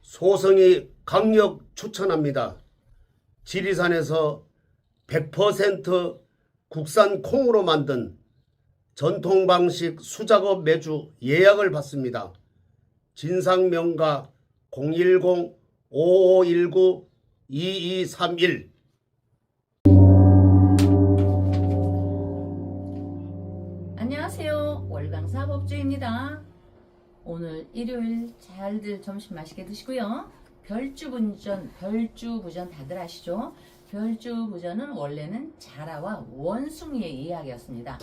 소성이 강력 추천합니다. 지리산에서 100% 국산 콩으로 만든 전통 방식 수작업 매주 예약을 받습니다. 진상명가 010-5519-2231. 안녕하세요. 월강사 법주입니다. 오늘 일요일 잘들 점심 맛있게 드시고요. 별주부전 다들 아시죠? 별주부전은 원래는 자라와 원숭이의 이야기였습니다.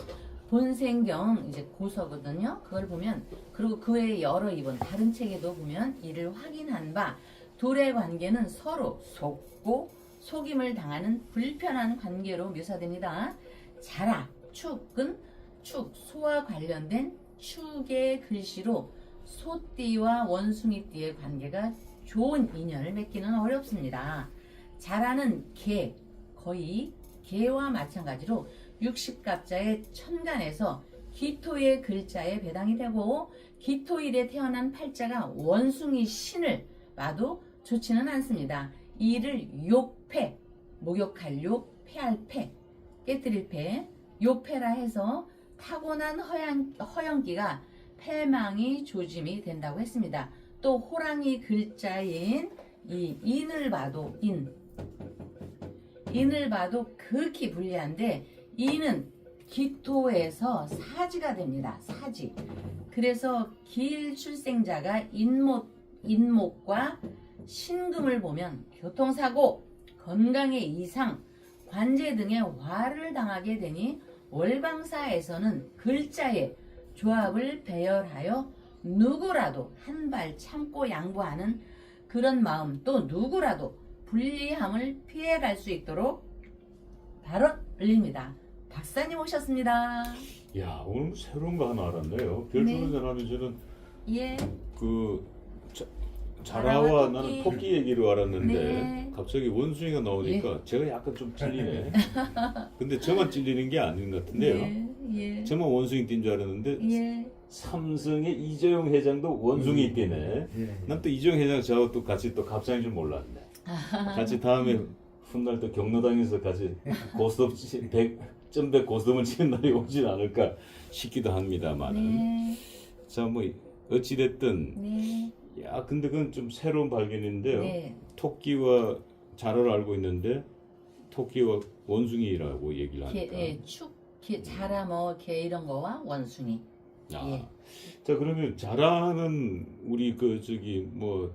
본생경 이제 고서거든요. 그걸 보면, 그리고 그 외에 여러 이번 다른 책에도 보면 이를 확인한 바 둘의 관계는 서로 속고 속임을 당하는 불편한 관계로 묘사됩니다. 자라, 축은 축, 소와 관련된 축의 글씨로 소띠와 원숭이띠의 관계가 좋은 인연을 맺기는 어렵습니다. 자라는 개, 거의 개와 마찬가지로 60갑자의 천간에서 기토의 글자에 배당이 되고 기토일에 태어난 팔자가 원숭이 신을 봐도 좋지는 않습니다. 이를 욕패, 목욕할 욕, 패할 패, 깨뜨릴 패, 욕패라 해서 타고난 허영기가 패망이 조짐이 된다고 했습니다. 또 호랑이 글자인 이 인을 봐도 인을 봐도 극히 불리한데 인은 기토에서 사지가 됩니다. 사지. 그래서 길출생자가 인목과 신금을 보면 교통사고, 건강의 이상, 관제 등의 화를 당하게 되니 월방사에서는 글자의 조합을 배열하여 누구라도 한 발 참고 양보하는 그런 마음, 또 누구라도 불리함을 피해갈 수 있도록 발언 올립니다. 박사님 오셨습니다. 야, 오늘 새로운 거 하나 알았네요. 별주부전 하면 저는 예. 자라와 토끼. 나는 토끼 얘기로 알았는데 네. 갑자기 원숭이가 나오니까 제가 약간 좀 찔리네. 근데 저만 찔리는 게 아닌 것 같은데요. 예. 저만 원숭이 띈 줄 알았는데 예. 삼성의 이재용 회장도 원숭이 띠네. 난 또 이재용 회장 저하고 또 같이 또 갑상인 줄 몰랐네. 같이 다음에 훗날 또 경로당에서 같이 고스톱 100 고스톱을 치는 날이 오진 않을까 싶기도 합니다만은. 네. 자, 뭐 어찌됐든 네. 야, 근데 그건 좀 새로운 발견인데요. 네. 토끼와 자라를 알고 있는데 토끼와 원숭이라고 얘기를 개, 하니까. 예, 자라 뭐 개 이런 거와 원숭이. 아, 예. 자, 그러면 자라는 우리 뭐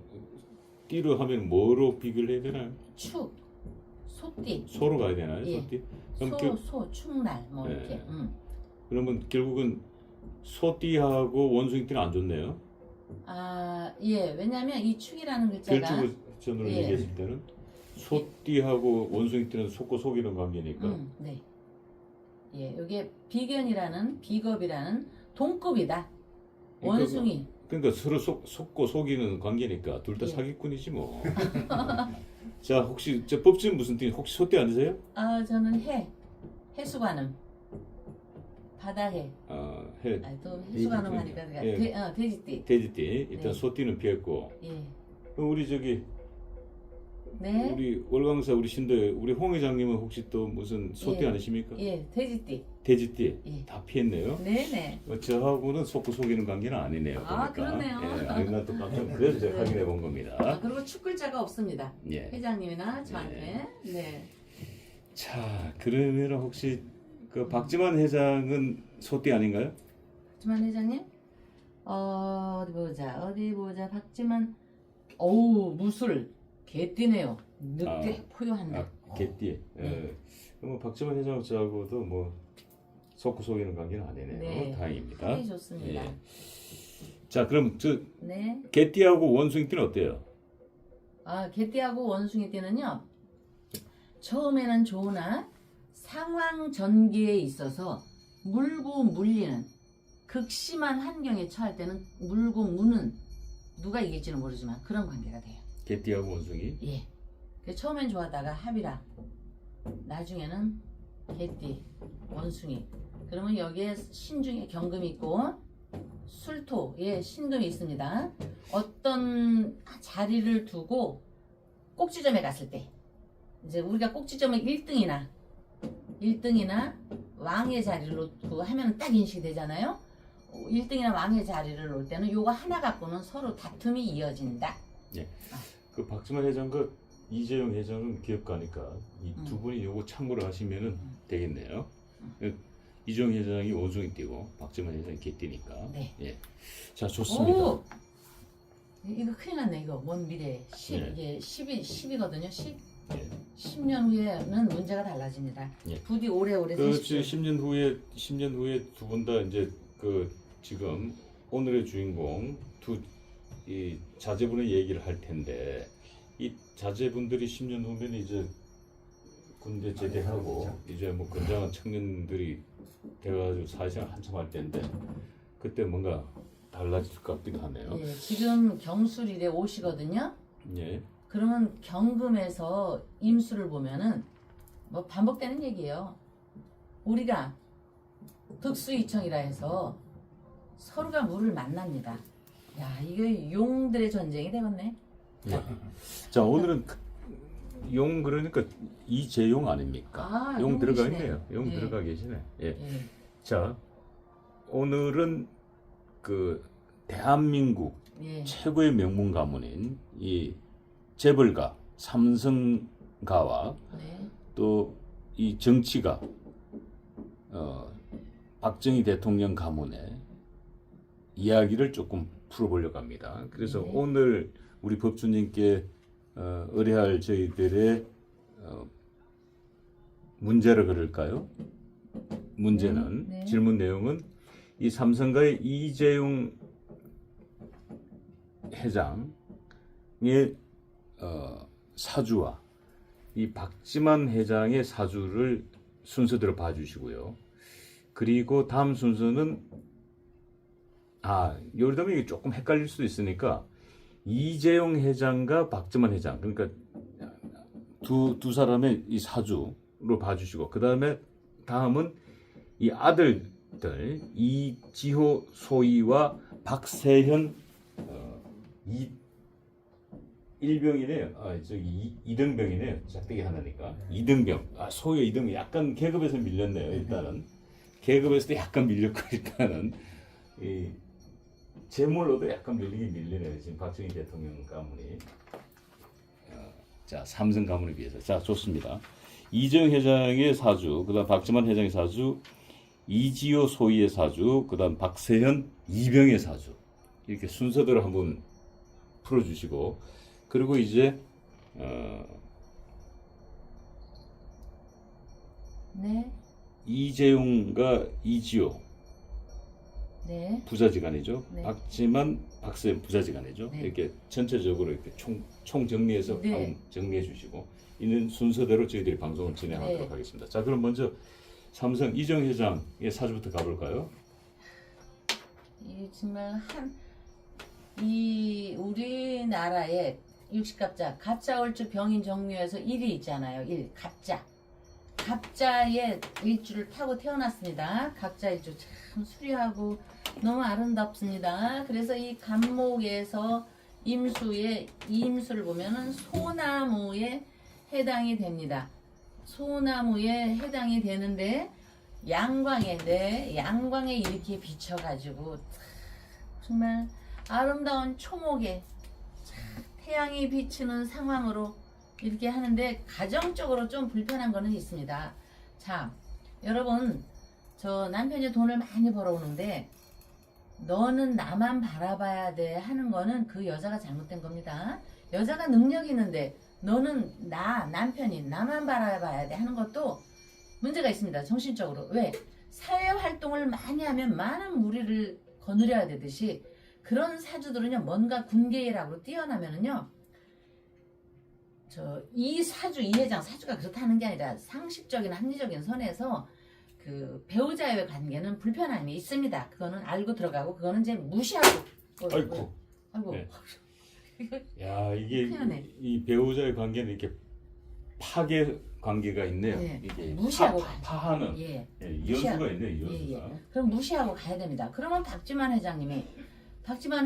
띠로 하면 뭐로 비교를 해야 되나요? 축, 소띠, 소로 가야 되나요? 예. 소띠? 그럼 축날 뭐 예. 이렇게. 그러면 결국은 소띠하고 원숭이띠는 안 좋네요. 아, 예. 왜냐면 이 축이라는 글자가 별주부전으로 예. 얘기했을 때는 소띠하고 원숭이띠는 속고 속이는 관계니까. 네. 예, 이게 비겁이라는 동급이다. 원숭이. 그러니까 서로 속고 속이는 관계니까 둘 다 예. 사기꾼이지 뭐. 자, 혹시 저 법진 무슨 띠? 혹시 소띠 아니세요? 아, 저는 해수관음. 바다해. 해. 아, 또 해수관음 돼지띠. 하니까 예. 돼지띠. 돼지띠. 일단 네. 소띠는 피했고. 예. 그럼 우리 네. 우리 월광사 우리 신도에 우리 홍 회장님은 혹시 또 무슨 소띠 예. 아니십니까? 예, 돼지띠. 돼지띠. 예. 다 피했네요. 네네. 저하고는 속고 속이는 관계는 아니네요. 아, 보니까. 그렇네요. 예, 아니 난또 깜짝 그래서 제가 네. 확인해 본 겁니다. 아, 그리고 축 글자가 없습니다. 예. 회장님이나 저한테. 네. 자, 그러면 혹시 그 박지만 회장은 소띠 아닌가요? 박지만 회장님? 어디 보자. 박지만. 어우, 무술. 개띠네요. 늑대 포효한다. 개띠. 네. 그럼 박지만 회장 저하고도 뭐 속고 속이는 관계는 아니네요. 네. 다행입니다. 사이 좋습니다. 예. 자, 그럼 네. 개띠하고 원숭이띠는 어때요? 아, 개띠하고 원숭이띠는요. 처음에는 좋으나 상황 전개에 있어서 물고 물리는 극심한 환경에 처할 때는 물고 무는 누가 이길지는 모르지만 그런 관계가 돼요. 개띠하고 원숭이. 예. 처음엔 좋아하다가 합이라. 나중에는 개띠, 원숭이. 그러면 여기에 신중에 경금이 있고 술토의 신금이 있습니다. 어떤 자리를 두고 꼭지점에 갔을 때 이제 우리가 꼭지점을 1등이나 왕의 자리를 놓고 하면 딱 인식이 되잖아요. 1등이나 왕의 자리를 놓을 때는 요거 하나 갖고는 서로 다툼이 이어진다. 예. 그 박지만 회장과 이재용 회장은 기업가니까 이 두 분이 요거 참고를 하시면은 되겠네요. 이재용 회장이 원숭이 띠고 박지만 회장이 개띠니까. 네. 예. 자, 좋습니다. 오! 이거 큰일 났네. 이거 먼 미래 10, 네. 이게 10이거든요. 10. 예. 10년 후에는 문제가 달라집니다. 예. 부디 오래오래 그렇지. 사십시오. 10년 후에 두 분 다 이제 그 지금 오늘의 주인공 이 자제분의 얘기를 할 텐데 이 자제분들이 10년 후면 이제 군대 제대하고 이제 뭐 건장한 청년들이 돼가지고 사회생활 한참 할 텐데 그때 뭔가 달라질 것 같기도 하네요. 예, 지금 경술일에 오시거든요. 예. 그러면 경금에서 임수를 보면은 뭐 반복되는 얘기예요. 우리가 득수이청이라 해서 서로가 물을 만납니다. 야, 이게 용들의 전쟁이 되겠네. 예. 자, 오늘은 용 그러니까 이재용 아닙니까? 아, 용 들어가 용이시네. 있네요. 용 예. 들어가 계시네. 예. 예. 자, 오늘은 그 대한민국 예. 최고의 명문 가문인 이 재벌가 삼성가와 네. 또 이 정치가 박정희 대통령 가문의 이야기를 조금 풀어보려고 합니다. 그래서 네. 오늘 우리 법주님께 의뢰할 저희들의 문제라 그럴까요? 문제는 네. 질문 내용은 이 삼성가의 이재용 회장의 사주와 이 박지만 회장의 사주를 순서대로 봐주시고요. 그리고 다음 순서는 요리다면 이게 조금 헷갈릴 수도 있으니까 이재용 회장과 박지만 회장 그러니까 두 사람의 이 사주로 봐주시고 그 다음은 이 아들들 이지호 소희와 박세현 일병이네요. 저기 이등병이네요. 작대기 하나니까 이등병. 소희 이등병 약간 계급에서 밀렸네요. 일단은 계급에서도 약간 밀렸고 일단은 이 재물로도 약간 밀리네요. 지금 박정희 대통령 가문이. 자, 삼성 가문에 비해서. 자, 좋습니다. 이재용 회장의 사주, 그다음 박지만 회장의 사주, 이지호 소희의 사주, 그다음 박세현 이병의 사주. 이렇게 순서대로 한번 풀어주시고 그리고 이제 네. 이재용과 이지호 네. 부자지간이죠. 네. 박지만, 박세현 부자지간이죠. 네. 이렇게 전체적으로 이렇게 총 정리해서 네. 한번 정리해 주시고 있는 순서대로 저희들이 방송을 진행하도록 네. 하겠습니다. 자, 그럼 먼저 삼성 이재용 회장의 사주부터 가볼까요? 이 정말 이 우리나라의 60갑자 갑자월주 병인 정묘에서 1이 있잖아요. 1 갑자의 일주를 타고 태어났습니다. 갑자 일주 참 수려하고 너무 아름답습니다. 그래서 이 갑목에서 임수의 임수를 보면은 소나무에 해당이 됩니다. 소나무에 해당이 되는데 양광에 이렇게 비춰가지고 정말 아름다운 초목에 태양이 비치는 상황으로 이렇게 하는데 가정적으로 좀 불편한 거는 있습니다. 자, 여러분, 저 남편이 돈을 많이 벌어오는데 너는 나만 바라봐야 돼 하는 거는 그 여자가 잘못된 겁니다. 여자가 능력이 있는데 너는 남편이 나만 바라봐야 돼 하는 것도 문제가 있습니다. 정신적으로. 왜? 사회 활동을 많이 하면 많은 무리를 거느려야 되듯이 그런 사주들은요, 뭔가 군계일학으로 뛰어나면은요, 이 회장 사주가 그렇다는 게 아니라 상식적인 합리적인 선에서 그 배우자의 관계는 불편함이 있습니다. 그거는 알고 들어가고, 그거는 이제 무시하고. 아이고. 아이고. 네. 야, 이게 희한해. 이 배우자의 관계는 이렇게 파괴 관계가 있네요. 네. 이게 무시하고 파하는 예. 이현수가 있네요. 예, 이현수가. 예. 그럼 무시하고 가야 됩니다. 그러면 박지만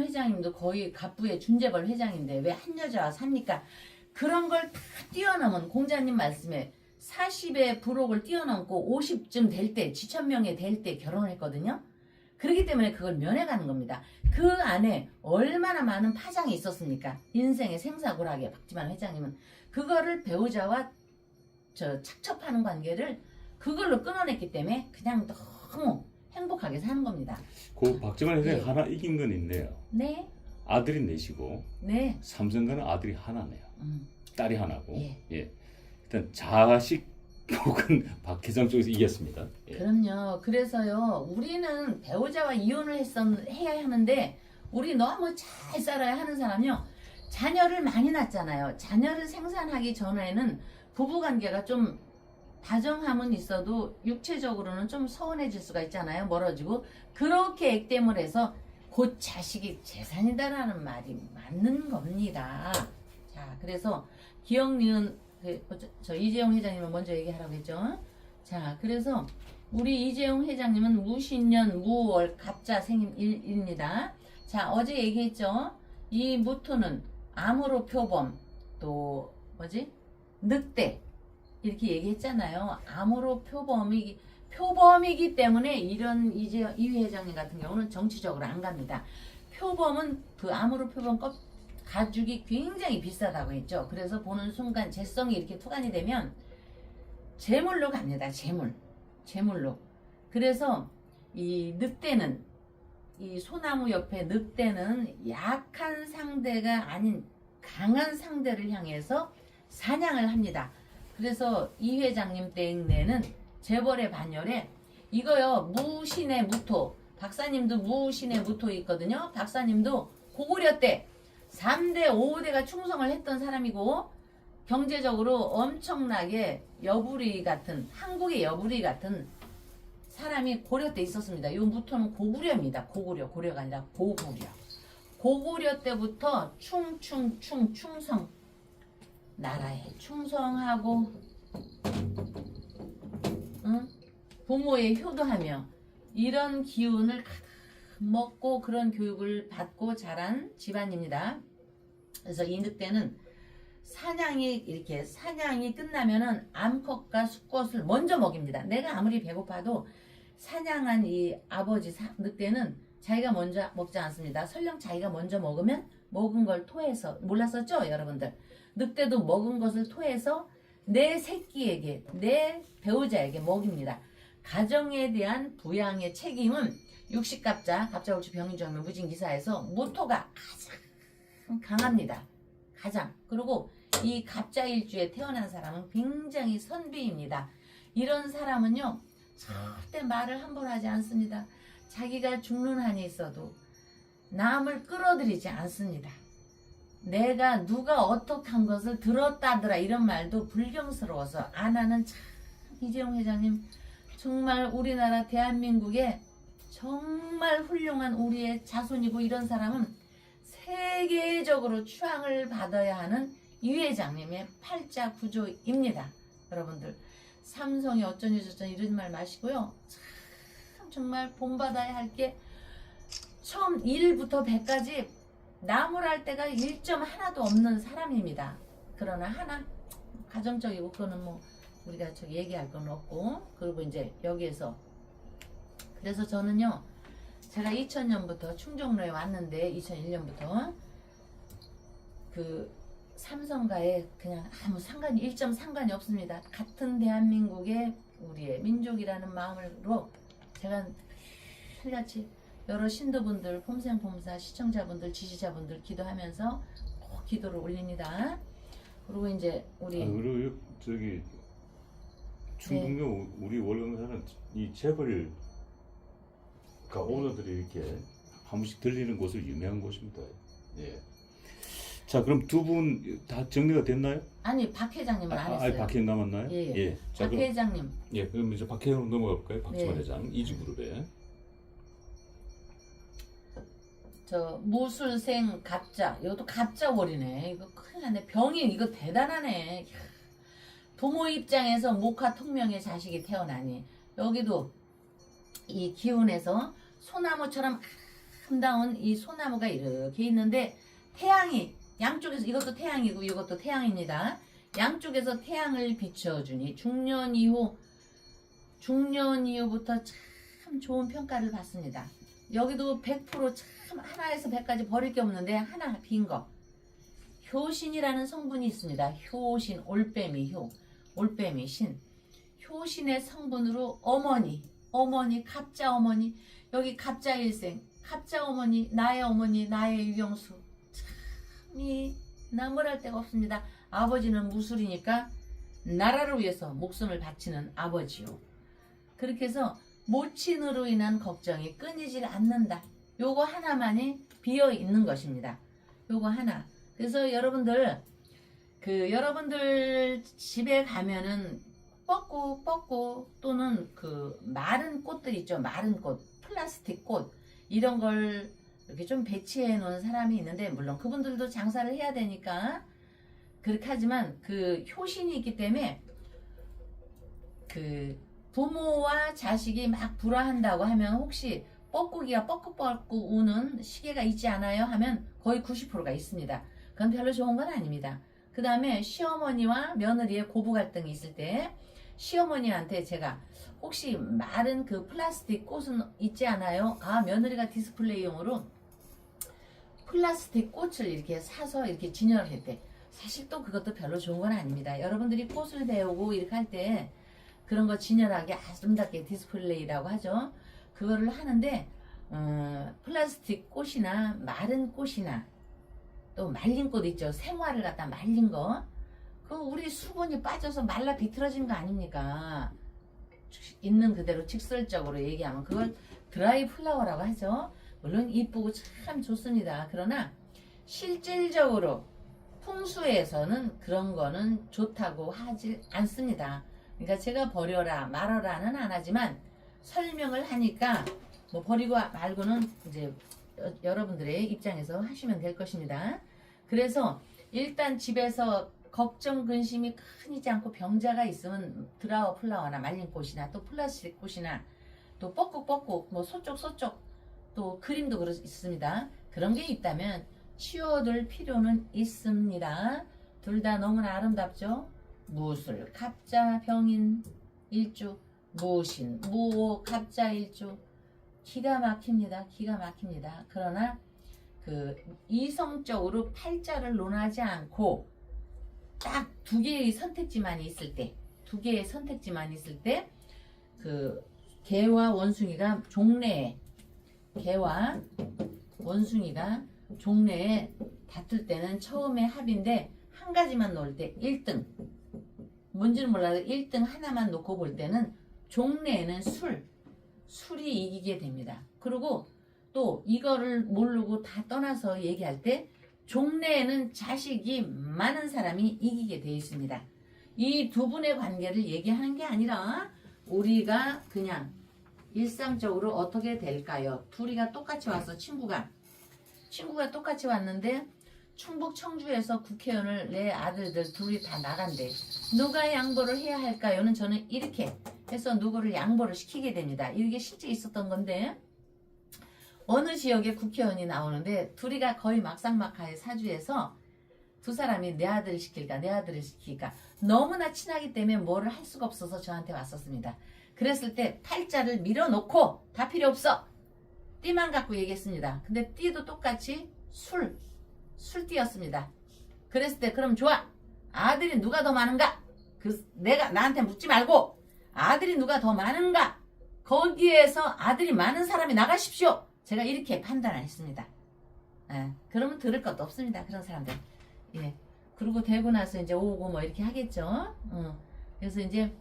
회장님도 거의 갑부의 준재벌 회장인데 왜 한 여자와 삽니까? 그런 걸 다 뛰어넘은 공자님 말씀에 40의 부록을 뛰어넘고 50쯤 될 때, 지천명에 될 때 결혼했거든요. 그렇기 때문에 그걸 면해가는 겁니다. 그 안에 얼마나 많은 파장이 있었습니까? 인생의 생사고락에 박지만 회장님은 그거를 배우자와 착첩하는 관계를 그걸로 끊어냈기 때문에 그냥 너무 행복하게 사는 겁니다. 그 박지만 회장이 예. 하나 이긴 건 있네요. 네, 아들이 넷이고 네, 삼성과는 아들이 하나네요. 딸이 하나고. 예. 예. 일단 자식 혹은 박 회장 쪽에서 이겼습니다. 예. 그럼요. 그래서요, 우리는 배우자와 이혼을 해야 하는데, 우리 너무 잘 살아야 하는 사람이요. 자녀를 많이 낳잖아요. 자녀를 생산하기 전에는 부부관계가 좀 다정함은 있어도 육체적으로는 좀 서운해질 수가 있잖아요. 멀어지고. 그렇게 액땜을 해서 곧 자식이 재산이다라는 말이 맞는 겁니다. 자, 그래서 기억, 니은, 저 이재용 회장님은 먼저 얘기하라고 했죠. 자, 그래서 우리 이재용 회장님은 무신년 무월 갑자 생일입니다. 자, 어제 얘기했죠. 이 무토는 암으로 표범, 또 뭐지? 늑대 이렇게 얘기했잖아요. 암으로 표범이기 때문에 이런 이 회장님 같은 경우는 정치적으로 안 갑니다. 표범은 그 암으로 표범 가죽이 굉장히 비싸다고 했죠. 그래서 보는 순간 재성이 이렇게 투간이 되면 재물로 갑니다. 재물로. 그래서 이 늑대는, 이 소나무 옆에 늑대는 약한 상대가 아닌 강한 상대를 향해서 사냥을 합니다. 그래서 이 회장님 땡내는 재벌의 반열에 이거요, 무신의 무토, 박사님도 무신의 무토 있거든요. 박사님도 고구려 때 3대 5대가 충성을 했던 사람이고 경제적으로 엄청나게 한국의 여부리 같은 사람이 고려 때 있었습니다. 이 무토는 고구려입니다. 고려가 아니라 고구려 때부터 충성, 나라에 충성하고, 응? 부모에 효도하며 이런 기운을 먹고 그런 교육을 받고 자란 집안입니다. 그래서 이 늑대는 사냥이 끝나면은 암컷과 수컷을 먼저 먹입니다. 내가 아무리 배고파도 사냥한 이 아버지 늑대는 자기가 먼저 먹지 않습니다. 설령 자기가 먼저 먹으면 먹은 걸 토해서, 몰랐었죠 여러분들? 늑대도 먹은 것을 토해서 내 새끼에게, 내 배우자에게 먹입니다. 가정에 대한 부양의 책임은 육식갑자, 갑자올주 병인주하면 무진기사에서 무토가 가장 강합니다. 가장. 그리고 이 갑자일주에 태어난 사람은 굉장히 선비입니다. 이런 사람은요, 절대 말을 함부로 하지 않습니다. 자기가 죽는 한이 있어도 남을 끌어들이지 않습니다. 내가 누가 어떻게 한 것을 들었다더라 이런 말도 불경스러워서 안 하는 참 이재용 회장님, 정말 우리나라 대한민국에 정말 훌륭한 우리의 자손이고, 이런 사람은 세계적으로 추앙을 받아야 하는 이 회장님의 팔자 구조입니다. 여러분들, 삼성이 어쩌니 저쩌니 이런 말 마시고요. 참 정말 본받아야 할 게 처음 1부터 100까지 나무랄 때가 1점 하나도 없는 사람입니다. 그러나 하나 가정적이고, 그거는 뭐 우리가 저기 얘기할 건 없고, 그리고 이제 여기에서, 그래서 저는요, 제가 2000년부터 충정로에 왔는데 2001년부터 그 삼성과의 그냥 아무 상관이 1점 상관이 없습니다. 같은 대한민국의 우리의 민족이라는 마음으로 제가 같이 여러 신도분들, 폼생폼사 시청자분들, 지지자분들 기도하면서 꼭 기도를 올립니다. 그리고 이제 우리 그리고 저기 충북역 우리 월남사는 이 재벌 오너들이 이렇게 한 번씩 들리는 곳을 유명한 곳입니다. 예. 자, 그럼 두 분 다 정리가 됐나요? 아니, 박 회장님은 안 했어요. 박 회장 남았나요? 예. 예. 자, 박 그럼, 회장님. 예, 그럼 이제 박 회장 넘어가 볼까요? 박지만 네. 회장 이주그룹에. 저 무술생 갑자, 이것도 갑자월이네. 이거 큰일 났네. 병인 이거 대단하네. 부모 입장에서 목화 통명의 자식이 태어나니 여기도 이 기운에서 소나무처럼 아름다운 이 소나무가 이렇게 있는데 태양이 양쪽에서 이것도 태양이고 이것도 태양입니다. 양쪽에서 태양을 비춰주니 중년 이후부터 참 좋은 평가를 받습니다. 여기도 100%참 하나에서 100까지 버릴 게 없는데 하나 빈 거. 효신이라는 성분이 있습니다. 효신, 올빼미, 올빼미, 신. 효신의 성분으로 어머니, 갑자 어머니, 여기 갑자 일생, 갑자 어머니, 나의 유경수. 참이 나무랄 데가 없습니다. 아버지는 무술이니까 나라를 위해서 목숨을 바치는 아버지요. 그렇게 해서 모친으로 인한 걱정이 끊이질 않는다. 요거 하나만이 비어 있는 것입니다. 요거 하나. 그래서 여러분들 집에 가면은 뻗고 또는 그 마른 꽃들 있죠. 마른 꽃, 플라스틱 꽃 이런 걸 이렇게 좀 배치해 놓은 사람이 있는데 물론 그분들도 장사를 해야 되니까 그렇게 하지만 그 효신이 있기 때문에 그 부모와 자식이 막 불화한다고 하면 혹시 뻐꾸기가 뻐꾸뻐꾸 우는 시계가 있지 않아요? 하면 거의 90%가 있습니다. 그건 별로 좋은 건 아닙니다. 그 다음에 시어머니와 며느리의 고부 갈등이 있을 때 시어머니한테 제가 혹시 마른 그 플라스틱 꽃은 있지 않아요? 아, 며느리가 디스플레이용으로 플라스틱 꽃을 이렇게 사서 이렇게 진열을 했대. 사실 또 그것도 별로 좋은 건 아닙니다. 여러분들이 꽃을 배우고 이렇게 할 때 그런 거 진열하게 아름답게 디스플레이라고 하죠. 그거를 하는데 플라스틱 꽃이나 마른 꽃이나 또 말린 꽃 있죠. 생화를 갖다 말린 거. 그 우리 수분이 빠져서 말라 비틀어진 거 아닙니까? 있는 그대로 직설적으로 얘기하면 그걸 드라이 플라워라고 하죠. 물론 이쁘고 참 좋습니다. 그러나 실질적으로 풍수에서는 그런 거는 좋다고 하지 않습니다. 그러니까 제가 버려라 말아라는 안 하지만 설명을 하니까 뭐 버리고 말고는 이제 여러분들의 입장에서 하시면 될 것입니다. 그래서 일단 집에서 걱정 근심이 끊이지 않고 병자가 있으면 드라워 플라워나 말린 꽃이나 또 플라스틱 꽃이나 또 뻐꾹 뭐 소쪽 또 그림도 있습니다. 그런 게 있다면 치워둘 필요는 있습니다. 둘 다 너무나 아름답죠. 무술, 갑자, 병인, 일주, 무신, 무호, 갑자, 일주 기가 막힙니다. 그러나 그 이성적으로 팔자를 논하지 않고 딱 두 개의 선택지만 있을 때 그 개와 원숭이가 종래에 다툴 때는 처음에 합인데 한 가지만 놓을 때 1등 뭔지는 몰라도 1등 하나만 놓고 볼 때는 종래에는 술이 이기게 됩니다. 그리고 또 이거를 모르고 다 떠나서 얘기할 때 종래에는 자식이 많은 사람이 이기게 되어 있습니다. 이 두 분의 관계를 얘기하는 게 아니라 우리가 그냥 일상적으로 어떻게 될까요? 둘이가 똑같이 와서 친구가 똑같이 왔는데 충북 청주에서 국회의원을 내 아들들 둘이 다 나간대. 누가 양보를 해야 할까요?는 저는 이렇게 해서 누구를 양보를 시키게 됩니다. 이게 실제 있었던 건데 어느 지역에 국회의원이 나오는데 둘이가 거의 막상막하의 사주에서 두 사람이 내 아들을 시킬까 너무나 친하기 때문에 뭐를 할 수가 없어서 저한테 왔었습니다. 그랬을 때 팔자를 밀어놓고 다 필요 없어 띠만 갖고 얘기했습니다. 근데 띠도 똑같이 술띠였습니다. 그랬을 때 그럼 좋아 아들이 누가 더 많은가 내가 나한테 묻지 말고 아들이 누가 더 많은가 거기에서 아들이 많은 사람이 나가십시오. 제가 이렇게 판단을 했습니다. 그러면 들을 것도 없습니다. 그런 사람들. 예. 그리고 되고 나서 이제 오고 뭐 이렇게 하겠죠. 그래서 이제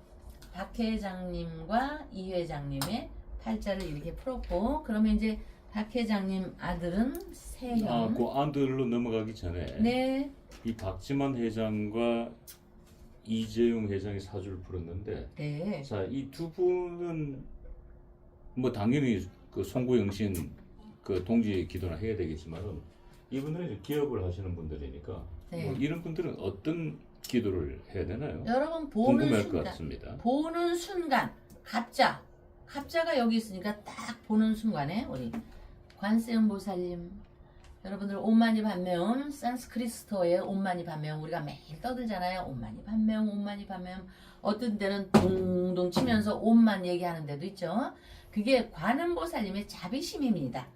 박 회장님과 이 회장님의 팔자를 이렇게 풀었고, 그러면 이제 박 회장님 아들은 세현. 그 아들로 넘어가기 전에 네. 이 박지만 회장과 이재용 회장이 사주를 풀었는데, 네. 자, 이 두 분은 뭐 당연히 그 송구영신 그 동지 기도나 해야 되겠지만은 이분들은 이제 기업을 하시는 분들이니까 네. 뭐 이런 분들은 어떤 기도를 해야 되나요? 여러분 보는 궁금할 것 순간, 같습니다. 보는 순간 갑자가 여기 있으니까 딱 보는 순간에 우리 관세음보살님, 여러분들 옴마니 밤매움, 산스크리스토의 옴마니 밤매움 우리가 매일 떠들잖아요. 옴마니 밤매움, 옴마니 밤매움. 어떤 때는 둥둥 치면서 옴만 얘기하는 데도 있죠. 그게 관음보살님의 자비심입니다.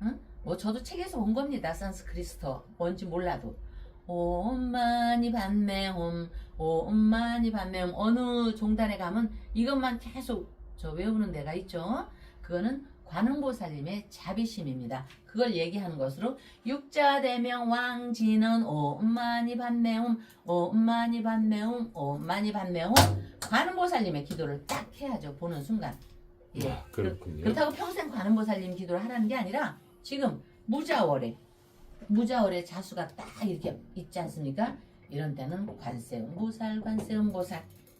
응? 뭐 저도 책에서 본 겁니다. 산스크리스토 뭔지 몰라도 옴마니 밤매움, 옴마니 밤매움. 어느 종단에 가면 이것만 계속 저 외우는 데가 있죠. 그거는 관음보살님의 자비심입니다. 그걸 얘기하는 것으로 육자대명 왕진은 옴마니 밤매움, 옴마니 밤매움, 옴마니 밤매움. 관음보살님의 기도를 딱 해야죠. 보는 순간. 예. 아, 그렇군요. 그렇다고 평생 관음보살님 기도를 하라는 게 아니라 지금 무자월에 자수가 딱 이렇게 있지 않습니까? 이런 때는 관세음보살.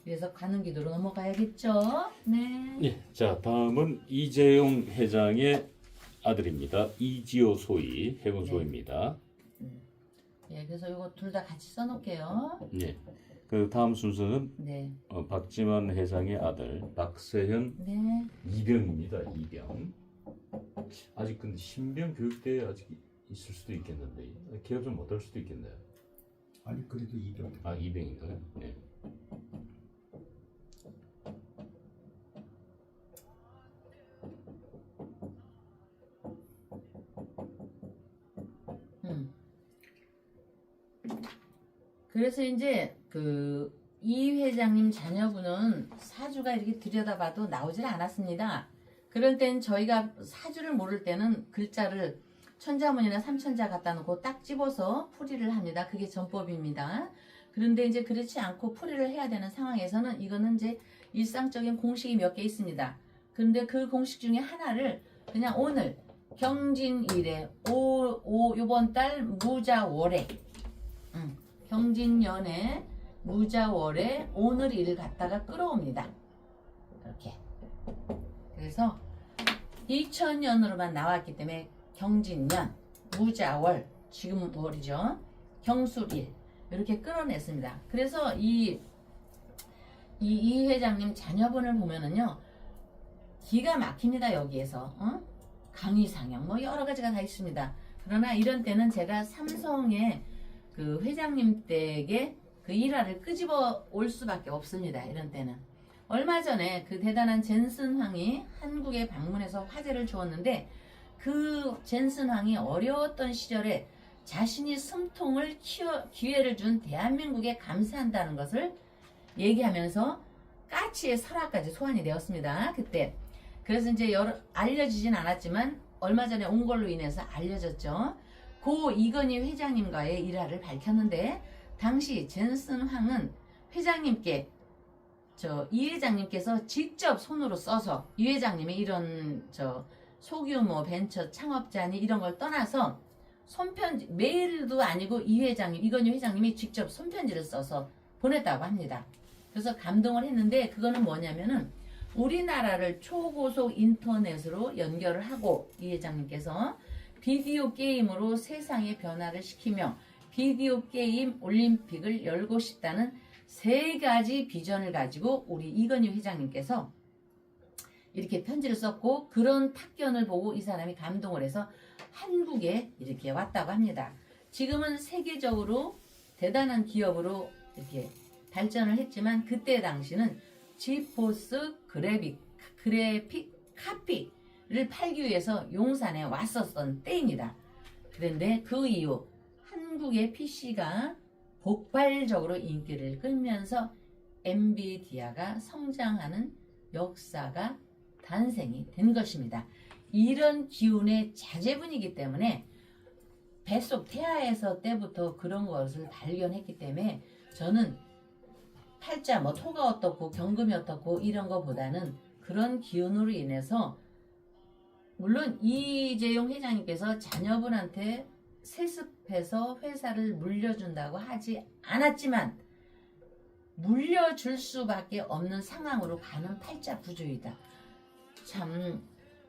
그래서 관음 기도로 넘어가야겠죠. 네. 예, 자 다음은 이재용 회장의 아들입니다. 이지호 소위 해군 소위입니다. 예, 그래서 이거 둘 다 같이 써놓을게요. 예, 그 다음 순서는 네. 박지만 회장의 아들 박세현 네. 이병입니다. 이병. 아직 근데 신병 교육대에 아직 있을 수도 있겠는데 개업 좀 못할 수도 있겠네요. 아니 그래도 이병. 아 이병인가요? 네. 그래서 이제 그 이 회장님 자녀분은 사주가 이렇게 들여다봐도 나오질 않았습니다. 그럴 땐 저희가 사주를 모를 때는 글자를 천자문이나 삼천자 갖다 놓고 딱 집어서 풀이를 합니다. 그게 전법입니다. 그런데 이제 그렇지 않고 풀이를 해야 되는 상황에서는 이거는 이제 일상적인 공식이 몇 개 있습니다. 그런데 그 공식 중에 하나를 그냥 오늘 경진일에 요번 달 무자월에 경진년에 무자월에 오늘 일을 갖다가 끌어옵니다. 이렇게. 그래서 2000년으로만 나왔기 때문에 경진년, 무자월, 지금 월이죠. 경술일 이렇게 끌어냈습니다. 그래서 이 회장님 자녀분을 보면은요 기가 막힙니다. 여기에서 강의상형 뭐 여러 가지가 다 있습니다. 그러나 이런 때는 제가 삼성의 그 회장님 댁에 그 일화를 끄집어 올 수밖에 없습니다. 이런 때는 얼마 전에 그 대단한 젠슨 황이 한국에 방문해서 화제를 주었는데 그 젠슨 황이 어려웠던 시절에 자신이 숨통을 기회를 준 대한민국에 감사한다는 것을 얘기하면서 까치의 설화까지 소환이 되었습니다. 그때 그래서 이제 알려지진 않았지만 얼마 전에 온 걸로 인해서 알려졌죠. 고 이건희 회장님과의 일화를 밝혔는데 당시 젠슨 황은 회장님께 이 회장님께서 직접 손으로 써서 이 회장님이 이런 소규모 벤처 창업자니 이런 걸 떠나서 손편지 메일도 아니고 이건희 회장님이 직접 손편지를 써서 보냈다고 합니다. 그래서 감동을 했는데 그거는 뭐냐면은 우리나라를 초고속 인터넷으로 연결을 하고 이 회장님께서 비디오 게임으로 세상의 변화를 시키며 비디오 게임 올림픽을 열고 싶다는 3가지 비전을 가지고 우리 이건희 회장님께서 이렇게 편지를 썼고 그런 탁견을 보고 이 사람이 감동을 해서 한국에 이렇게 왔다고 합니다. 지금은 세계적으로 대단한 기업으로 이렇게 발전을 했지만 그때 당시는 지포스 그래픽 카피를 팔기 위해서 용산에 왔었던 때입니다. 그런데 그 이후 한국의 PC가 폭발적으로 인기를 끌면서 엔비디아가 성장하는 역사가 탄생이 된 것입니다. 이런 기운의 자제분이기 때문에 뱃속 태아에서 때부터 그런 것을 발견했기 때문에 저는 팔자 토가 어떻고 경금이 어떻고 이런 거보다는 그런 기운으로 인해서 물론 이재용 회장님께서 자녀분한테 세습해서 회사를 물려준다고 하지 않았지만 물려줄 수밖에 없는 상황으로 가는 팔자 구조이다. 참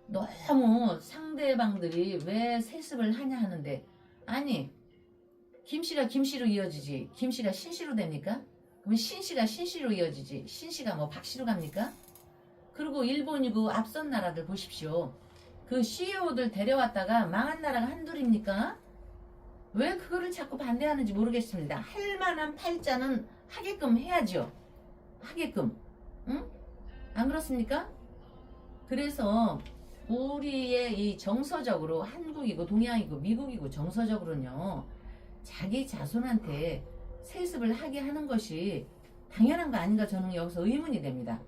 너무 상대방들이 왜 세습을 하냐 하는데 아니 김씨가 김씨로 이어지지 김씨가 신씨로 됩니까? 그럼 신씨가 신씨로 이어지지 신씨가 뭐 박씨로 갑니까? 그리고 일본이고 앞선 나라들 보십시오. 그 CEO들 데려왔다가 망한 나라가 한둘입니까? 왜 그거를 자꾸 반대하는지 모르겠습니다. 할 만한 팔자는 하게끔 해야죠. 하게끔. 응? 안 그렇습니까? 그래서 우리의 이 정서적으로 한국이고 동양이고 미국이고 정서적으로는요. 자기 자손한테 세습을 하게 하는 것이 당연한 거 아닌가 저는 여기서 의문이 됩니다.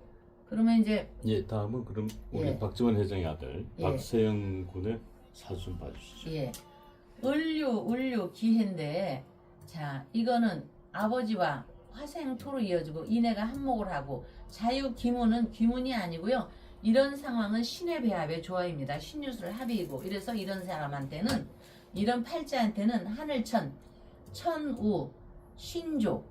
그러면 이제 예, 다음은 그럼 우리 예. 박지원 회장의 아들 예. 박세영 군의 사주 좀 봐주시죠. 예. 을류 기해인데 자 이거는 아버지와 화생토로 이어지고 이내가 한목을 하고 자유 기문은 기문이 아니고요. 이런 상황은 신의 배합의 조화입니다. 신유술 합이고 이래서 이런 사람한테는 이런 팔자한테는 하늘천, 천우, 신조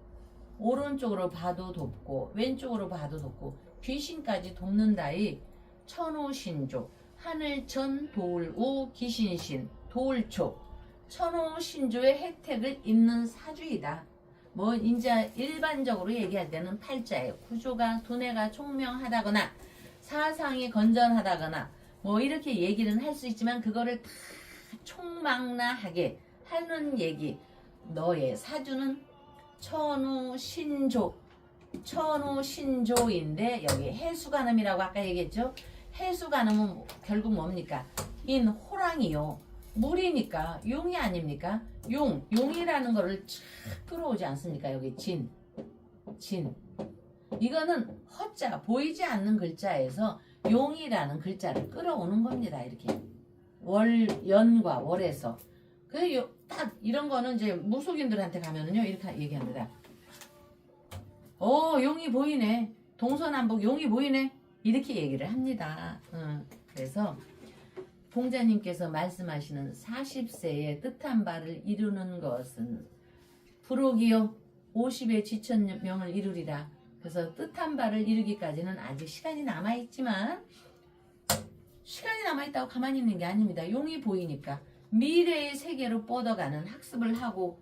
오른쪽으로 봐도 돕고 왼쪽으로 봐도 돕고 귀신까지 돕는다이 천우신조 하늘천 도울우 기신신 도울초 천우신조의 혜택을 입는 사주이다. 뭐 이제 일반적으로 얘기할 때는 팔자에 구조가 두뇌가 총명하다거나 사상이 건전하다거나 뭐 이렇게 얘기는 할 수 있지만 그거를 다 총망라하게 하는 얘기. 너의 사주는 천우신조인데 여기 해수간음이라고 아까 얘기했죠. 해수간음은 결국 뭡니까? 인 호랑이요. 물이니까 용이 아닙니까? 용이라는 거를 쫙 끌어오지 않습니까? 여기 진. 이거는 허자 보이지 않는 글자에서 용이라는 글자를 끌어오는 겁니다. 이렇게 연과 월에서 딱 이런 거는 이제 무속인들한테 가면은요 이렇게 얘기합니다. 용이 보이네. 동서남북 용이 보이네. 이렇게 얘기를 합니다. 그래서 봉자님께서 말씀하시는 40세에 뜻한 바를 이루는 것은 부록이요 50에 지천명을 이루리라. 그래서 뜻한 바를 이루기까지는 아직 시간이 남아있지만 시간이 남아있다고 가만히 있는 게 아닙니다. 용이 보이니까 미래의 세계로 뻗어가는 학습을 하고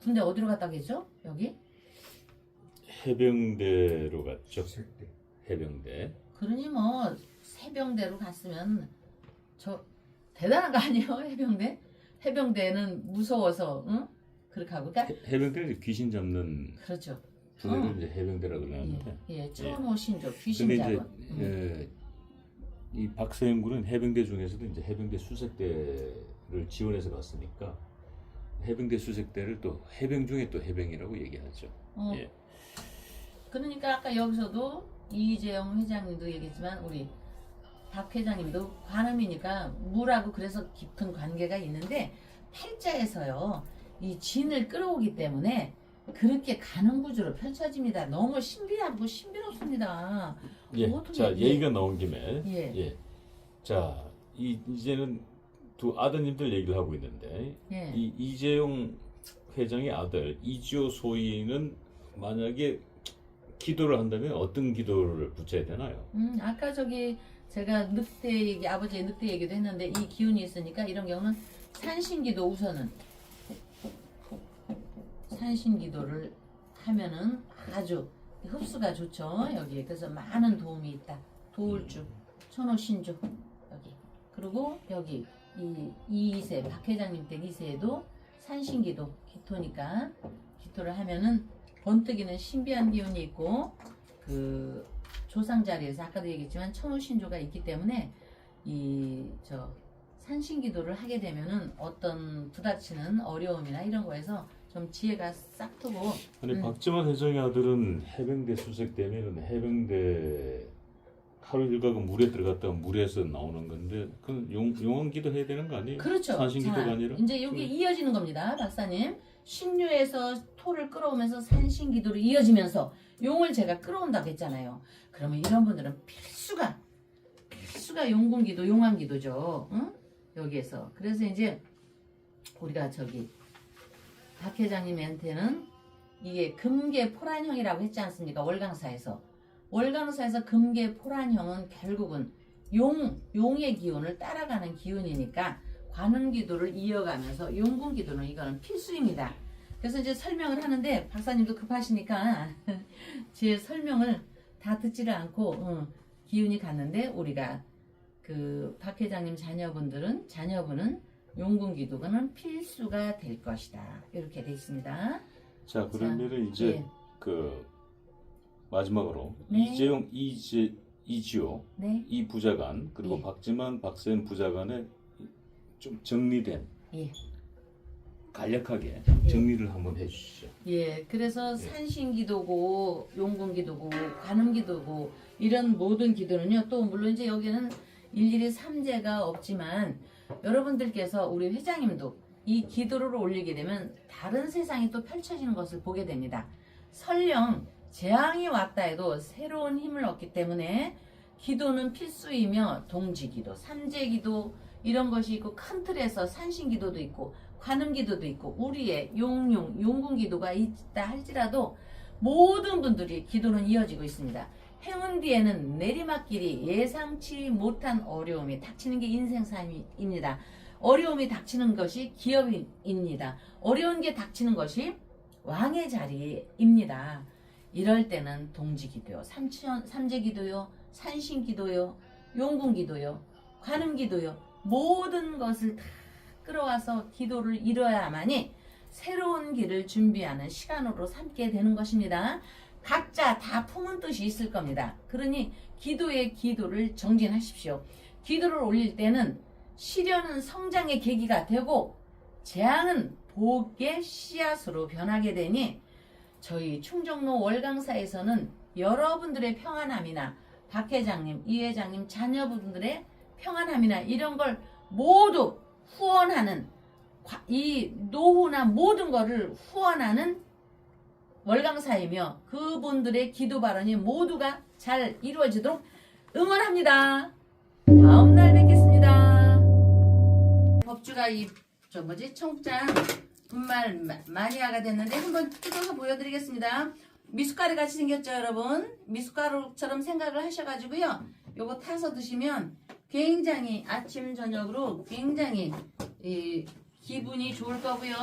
군대 어디로 갔다 오겠죠? 여기? 해병대로 갔죠. 색대. 해병대. 그러니 뭐 해병대로 갔으면 저 대단한 거 아니에요? 해병대? 해병대는 무서워서 응? 그렇게 하고 그러니까 해병대는 귀신 잡는 그렇죠. 부대를 이제 해병대라고 그러는데. 예, 천호신조 귀신 근데 잡은. 이제 이 박세영 군은 해병대 중에서도 이제 해병대 수색대를 지원해서 갔으니까 해병대 수색대를 또 해병 중에 또 해병이라고 얘기하죠. 예. 그러니까 아까 여기서도 이재영 회장님도 얘기했지만 우리 박 회장님도 관음이니까 물하고 그래서 깊은 관계가 있는데 팔자에서요 이 진을 끌어오기 때문에 그렇게 가는 구조로 펼쳐집니다. 너무 신비하고 신비롭습니다. 예. 어떻게 자, 예. 얘기가 나온 김에 예. 자, 이제는 두 아드님들 얘기를 하고 있는데 예. 이 이재용 회장의 아들 이지호 소위는 만약에 기도를 한다면 어떤 기도를 붙여야 되나요? 아까 저기 제가 늑대 얘기 아버지의 늑대 얘기도 했는데 이 기운이 있으니까 이런 경우는 산신기도 우선은 산신기도를 하면은 아주 흡수가 좋죠. 여기에 그래서 많은 도움이 있다. 도울주, 천호신조 여기 그리고 여기 이 2세 박 회장님 댁 2세에도 산신기도 기토니까 기토를 하면은 번뜩이는 신비한 기운이 있고 그 조상 자리에서 아까도 얘기했지만 천호신조가 있기 때문에 이 산신기도를 하게 되면은 어떤 부닥치는 어려움이나 이런 거에서 좀 지혜가 싹트고. 아니 박지원 회장의 아들은 해병대 수색되면은 해병대 하루 일과가 물에 들어갔다가 물에서 나오는 건데 그 용왕기도 해야 되는 거 아니에요? 그렇죠. 산신기도가 자, 아니라. 이제 여기 이어지는 겁니다, 박사님. 신유에서 토를 끌어오면서 산신기도로 이어지면서 용을 제가 끌어온다고 했잖아요. 그러면 이런 분들은 필수가 용궁기도, 용왕기도죠. 응? 여기에서. 그래서 이제 우리가 박 회장님한테는 이게 금계포란형이라고 했지 않습니까? 월강사에서 금계포란형은 결국은 용의 기운을 따라가는 기운이니까 관음기도를 이어가면서 용궁기도는 이거는 필수입니다. 그래서 이제 설명을 하는데 박사님도 급하시니까 제 설명을 다 듣지를 않고 기운이 갔는데 우리가 그 박 회장님 자녀분은 용궁기도는 필수가 될 것이다. 이렇게 돼 있습니다. 자, 그러면은 이제 예. 그 마지막으로 네. 이재용, 이지호 네. 이 부자간 그리고 예. 박지만, 박세현 부자간의 좀 정리된 예. 간략하게 예. 정리를 한번 해주시죠. 예, 그래서 산신기도고 용궁기도고 관음기도고 이런 모든 기도는요. 또 물론 이제 여기는 일일이 삼재가 없지만 여러분들께서 우리 회장님도 이 기도를 올리게 되면 다른 세상이 또 펼쳐지는 것을 보게 됩니다. 설령 재앙이 왔다 해도 새로운 힘을 얻기 때문에 기도는 필수이며 동지기도, 삼재기도 이런 것이 있고 큰 틀에서 산신기도도 있고 관음기도도 있고 우리의 용궁기도가 있다 할지라도 모든 분들이 기도는 이어지고 있습니다. 행운 뒤에는 내리막길이 예상치 못한 어려움이 닥치는 게 인생사입니다. 어려움이 닥치는 것이 기업입니다. 어려운 게 닥치는 것이 왕의 자리입니다. 이럴 때는 동지기도요, 삼재기도요, 산신기도요, 용궁기도요, 관음기도요 모든 것을 다 끌어와서 기도를 이뤄야만이 새로운 길을 준비하는 시간으로 삼게 되는 것입니다. 각자 다 품은 뜻이 있을 겁니다. 그러니 기도의 기도를 정진하십시오. 기도를 올릴 때는 시련은 성장의 계기가 되고 재앙은 복의 씨앗으로 변하게 되니 저희 충정로 월강사에서는 여러분들의 평안함이나 박 회장님, 이 회장님 자녀분들의 평안함이나 이런 걸 모두 후원하는 이 노후나 모든 거를 후원하는 월강사이며 그분들의 기도 발언이 모두가 잘 이루어지도록 응원합니다. 다음 날 뵙겠습니다. 법주가 청장 분말 마니아가 됐는데 한번 뜯어서 보여드리겠습니다. 미숫가루 같이 생겼죠, 여러분? 미숫가루처럼 생각을 하셔가지고요. 요거 타서 드시면 굉장히 아침 저녁으로 굉장히 기분이 좋을 거고요.